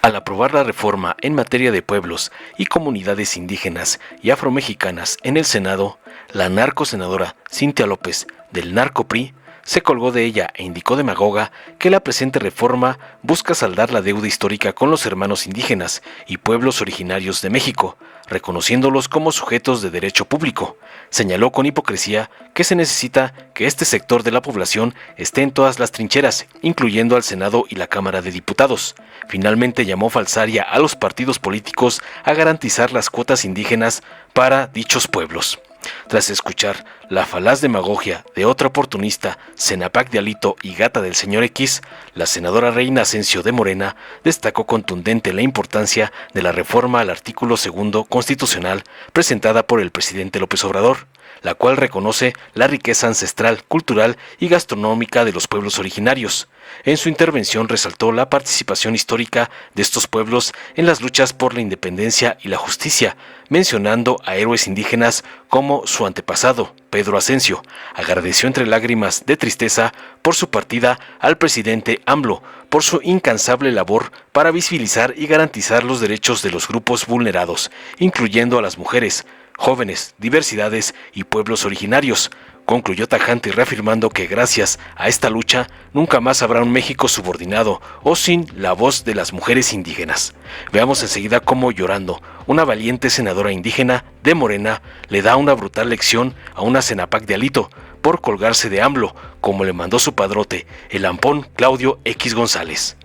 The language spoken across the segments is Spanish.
Al aprobar la reforma en materia de pueblos y comunidades indígenas y afromexicanas en el Senado, la narcosenadora Cintia López del Narco-PRI se colgó de ella e indicó demagoga que la presente reforma busca saldar la deuda histórica con los hermanos indígenas y pueblos originarios de México, reconociéndolos como sujetos de derecho público. Señaló con hipocresía que se necesita que este sector de la población esté en todas las trincheras, incluyendo al Senado y la Cámara de Diputados. Finalmente llamó falsaria a los partidos políticos a garantizar las cuotas indígenas para dichos pueblos. Tras escuchar la falaz demagogia de otra oportunista, Cenapac de Alito y gata del señor X, la senadora Reina Asensio de Morena destacó contundente la importancia de la reforma al artículo 2 constitucional presentada por el presidente López Obrador, la cual reconoce la riqueza ancestral, cultural y gastronómica de los pueblos originarios. En su intervención resaltó la participación histórica de estos pueblos en las luchas por la independencia y la justicia, mencionando a héroes indígenas como su antepasado, Pedro Asensio. Agradeció entre lágrimas de tristeza por su partida al presidente AMLO, por su incansable labor para visibilizar y garantizar los derechos de los grupos vulnerados, incluyendo a las mujeres, jóvenes, diversidades y pueblos originarios. Concluyó tajante reafirmando que gracias a esta lucha nunca más habrá un México subordinado o sin la voz de las mujeres indígenas. Veamos enseguida cómo, llorando, una valiente senadora indígena de Morena le da una brutal lección a una Cenapac de Alito por colgarse de AMLO, como le mandó su padrote, el ampón Claudio X González.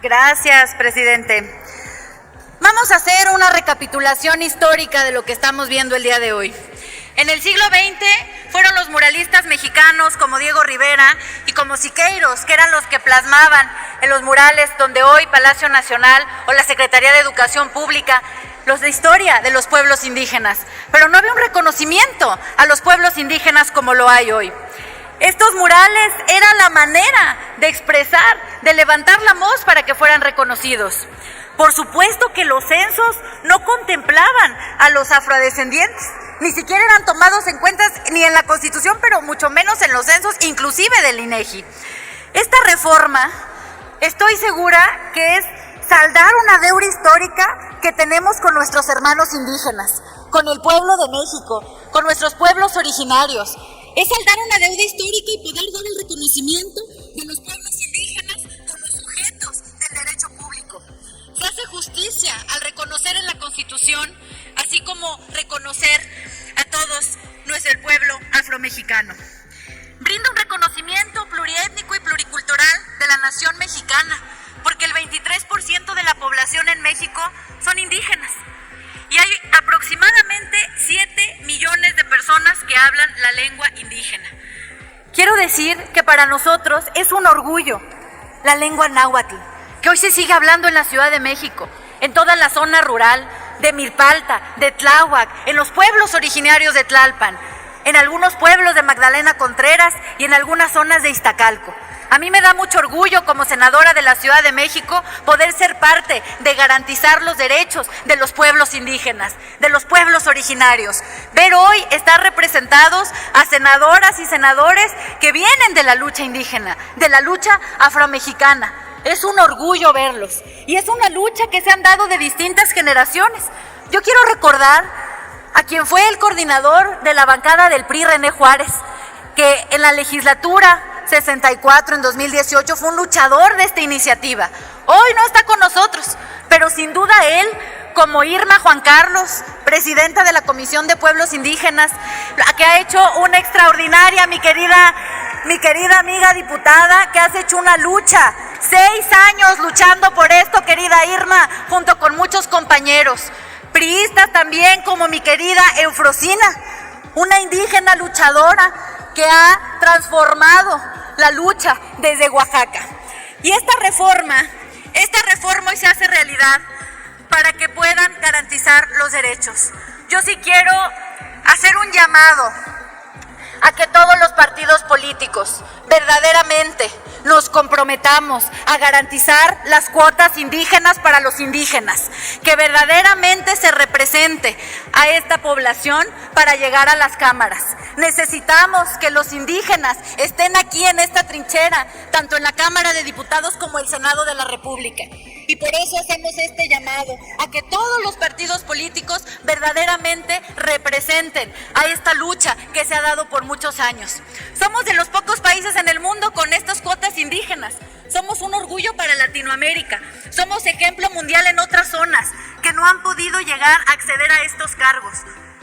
Gracias, presidente. Vamos a hacer una recapitulación histórica de lo que estamos viendo el día de hoy. En el siglo XX fueron los muralistas mexicanos como Diego Rivera y como Siqueiros, que eran los que plasmaban en los murales donde hoy Palacio Nacional o la Secretaría de Educación Pública la historia de los pueblos indígenas. Pero no había un reconocimiento a los pueblos indígenas como lo hay hoy. Estos murales eran la manera de expresar, de levantar la voz para que fueran reconocidos. Por supuesto que los censos no contemplaban a los afrodescendientes, ni siquiera eran tomados en cuenta ni en la Constitución, pero mucho menos en los censos, inclusive del INEGI. Esta reforma, estoy segura que es saldar una deuda histórica que tenemos con nuestros hermanos indígenas, con el pueblo de México, con nuestros pueblos originarios. Es saldar una deuda histórica y poder dar el reconocimiento de los pueblos indígenas como sujetos del derecho público. Se hace justicia al reconocer en la Constitución, así como reconocer a todos nuestro pueblo afromexicano. Brinda un reconocimiento pluriétnico y pluricultural de la nación mexicana, porque el 23% de la población en México son indígenas. Y hay aproximadamente 7 millones de personas que hablan la lengua indígena. Quiero decir que para nosotros es un orgullo la lengua náhuatl, que hoy se sigue hablando en la Ciudad de México, en toda la zona rural de Milpalta, de Tláhuac, en los pueblos originarios de Tlalpan, en algunos pueblos de Magdalena Contreras y en algunas zonas de Iztacalco. A mí me da mucho orgullo como senadora de la Ciudad de México poder ser parte de garantizar los derechos de los pueblos indígenas, de los pueblos originarios. Ver hoy estar representados a senadoras y senadores que vienen de la lucha indígena, de la lucha afromexicana. Es un orgullo verlos y es una lucha que se han dado de distintas generaciones. Yo quiero recordar a quien fue el coordinador de la bancada del PRI, René Juárez, que en la legislatura 64 en 2018 fue un luchador de esta iniciativa. Hoy no está con nosotros, pero sin duda él, como Irma Juan Carlos, presidenta de la Comisión de Pueblos Indígenas, que ha hecho una extraordinaria, mi querida amiga diputada, que has hecho una lucha, 6 años luchando por esto, querida Irma, junto con muchos compañeros, priistas también, como mi querida Eufrosina, una indígena luchadora que ha transformado la lucha desde Oaxaca. Y esta reforma hoy se hace realidad para que puedan garantizar los derechos. Yo sí quiero hacer un llamado a que todos los partidos políticos verdaderamente nos comprometamos a garantizar las cuotas indígenas para los indígenas, que verdaderamente se represente a esta población para llegar a las cámaras. Necesitamos que los indígenas estén aquí en esta trinchera, tanto en la Cámara de Diputados como el Senado de la República. Y por eso hacemos este llamado a que todos los partidos políticos verdaderamente representen a esta lucha que se ha dado por muchos años. Somos de los pocos países en el mundo con estas cuotas indígenas. Somos un orgullo para Latinoamérica. Somos ejemplo mundial en otras zonas que no han podido llegar a acceder a estos cargos.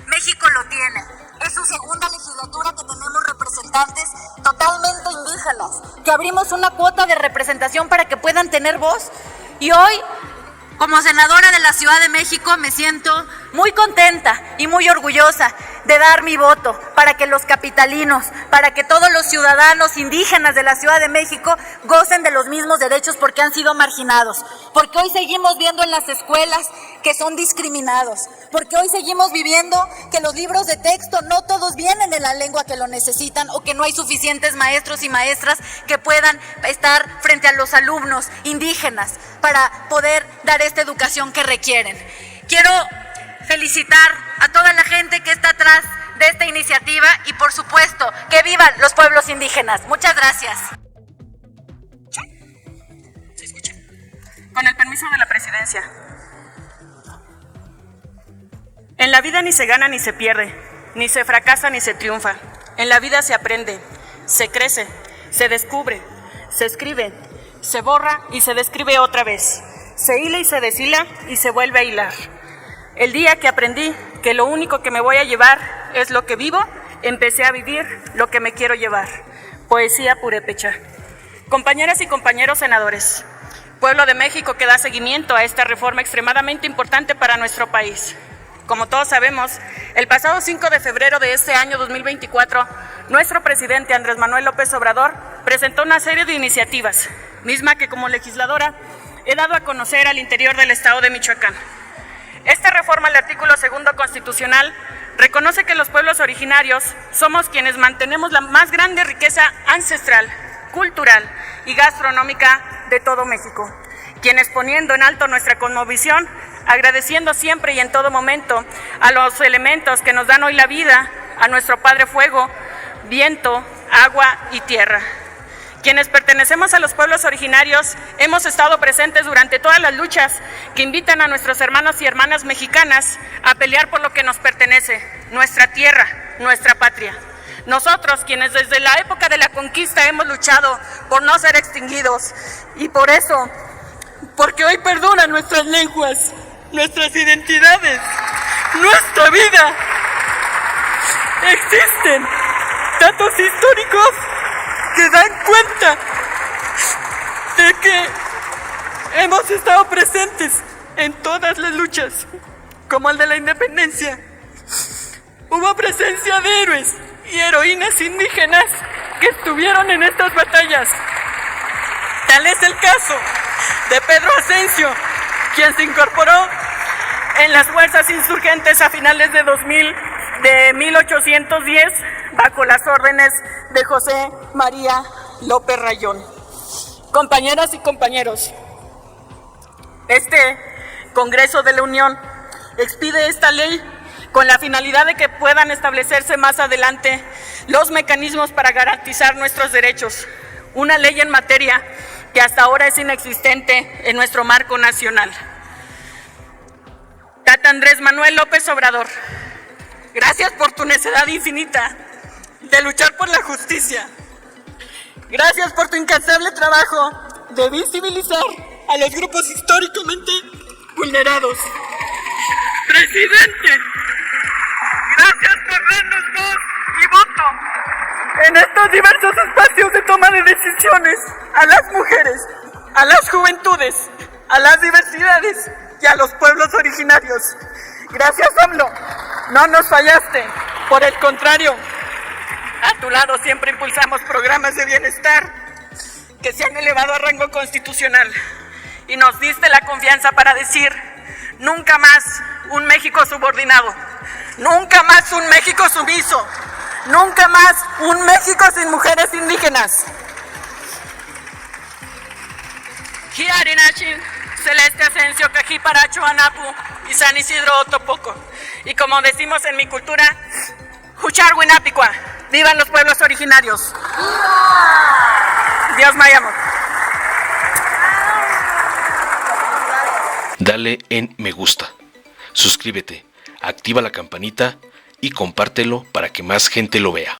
México lo tiene. Es su segunda legislatura que tenemos representantes totalmente indígenas, que abrimos una cuota de representación para que puedan tener voz. Y hoy, como senadora de la Ciudad de México, me siento muy contenta y muy orgullosa de dar mi voto para que los capitalinos, para que todos los ciudadanos indígenas de la Ciudad de México gocen de los mismos derechos porque han sido marginados, porque hoy seguimos viendo en las escuelas que son discriminados, porque hoy seguimos viviendo que los libros de texto no todos vienen en la lengua que lo necesitan o que no hay suficientes maestros y maestras que puedan estar frente a los alumnos indígenas para poder dar esta educación que requieren. Quiero felicitar a toda la gente que está atrás de esta iniciativa y por supuesto que vivan los pueblos indígenas. Muchas gracias. ¿Se escucha? Con el permiso de la presidencia. En la vida ni se gana ni se pierde, ni se fracasa ni se triunfa. En la vida se aprende, se crece, se descubre, se escribe, se borra y se describe otra vez. Se hila y se deshila y se vuelve a hilar. El día que aprendí que lo único que me voy a llevar es lo que vivo, empecé a vivir lo que me quiero llevar. Poesía purépecha. Compañeras y compañeros senadores, pueblo de México que da seguimiento a esta reforma extremadamente importante para nuestro país. Como todos sabemos, el pasado 5 de febrero de este año 2024, nuestro presidente Andrés Manuel López Obrador presentó una serie de iniciativas, misma que como legisladora he dado a conocer al interior del estado de Michoacán. Esta reforma al artículo 2 constitucional reconoce que los pueblos originarios somos quienes mantenemos la más grande riqueza ancestral, cultural y gastronómica de todo México, quienes poniendo en alto nuestra cosmovisión, agradeciendo siempre y en todo momento a los elementos que nos dan hoy la vida, a nuestro Padre Fuego, viento, agua y tierra. Quienes pertenecemos a los pueblos originarios hemos estado presentes durante todas las luchas que invitan a nuestros hermanos y hermanas mexicanas a pelear por lo que nos pertenece, nuestra tierra, nuestra patria. Nosotros, quienes desde la época de la conquista hemos luchado por no ser extinguidos y por eso, porque hoy perduran nuestras lenguas, nuestras identidades, nuestra vida. Existen datos históricos que dan cuenta de que hemos estado presentes en todas las luchas, como el de la independencia. Hubo presencia de héroes y heroínas indígenas que estuvieron en estas batallas. Tal es el caso de Pedro Ascencio, quien se incorporó en las fuerzas insurgentes a finales de 1810 bajo las órdenes de José María López Rayón. Compañeras y compañeros, este Congreso de la Unión expide esta ley con la finalidad de que puedan establecerse más adelante los mecanismos para garantizar nuestros derechos. Una ley en materia que hasta ahora es inexistente en nuestro marco nacional. Tata Andrés Manuel López Obrador, gracias por tu necedad infinita de luchar por la justicia. Gracias por tu incansable trabajo de visibilizar a los grupos históricamente vulnerados. Presidente, gracias por darnos voz y voto en estos diversos espacios de toma de decisiones a las mujeres, a las juventudes, a las diversidades y a los pueblos originarios. Gracias, AMLO, no nos fallaste, por el contrario, a tu lado siempre impulsamos programas de bienestar que se han elevado a rango constitucional y nos diste la confianza para decir nunca más un México subordinado, nunca más un México sumiso, Nunca más un México sin mujeres indígenas. Hiarinachin, Celeste Asensio, Cajiparacho, Anapu y San Isidro Otopoco. Y como decimos en mi cultura, Hucharhuinapicua, vivan los pueblos originarios. ¡Viva! Dios mayamo. Dale en me gusta, suscríbete, activa la campanita y compártelo para que más gente lo vea.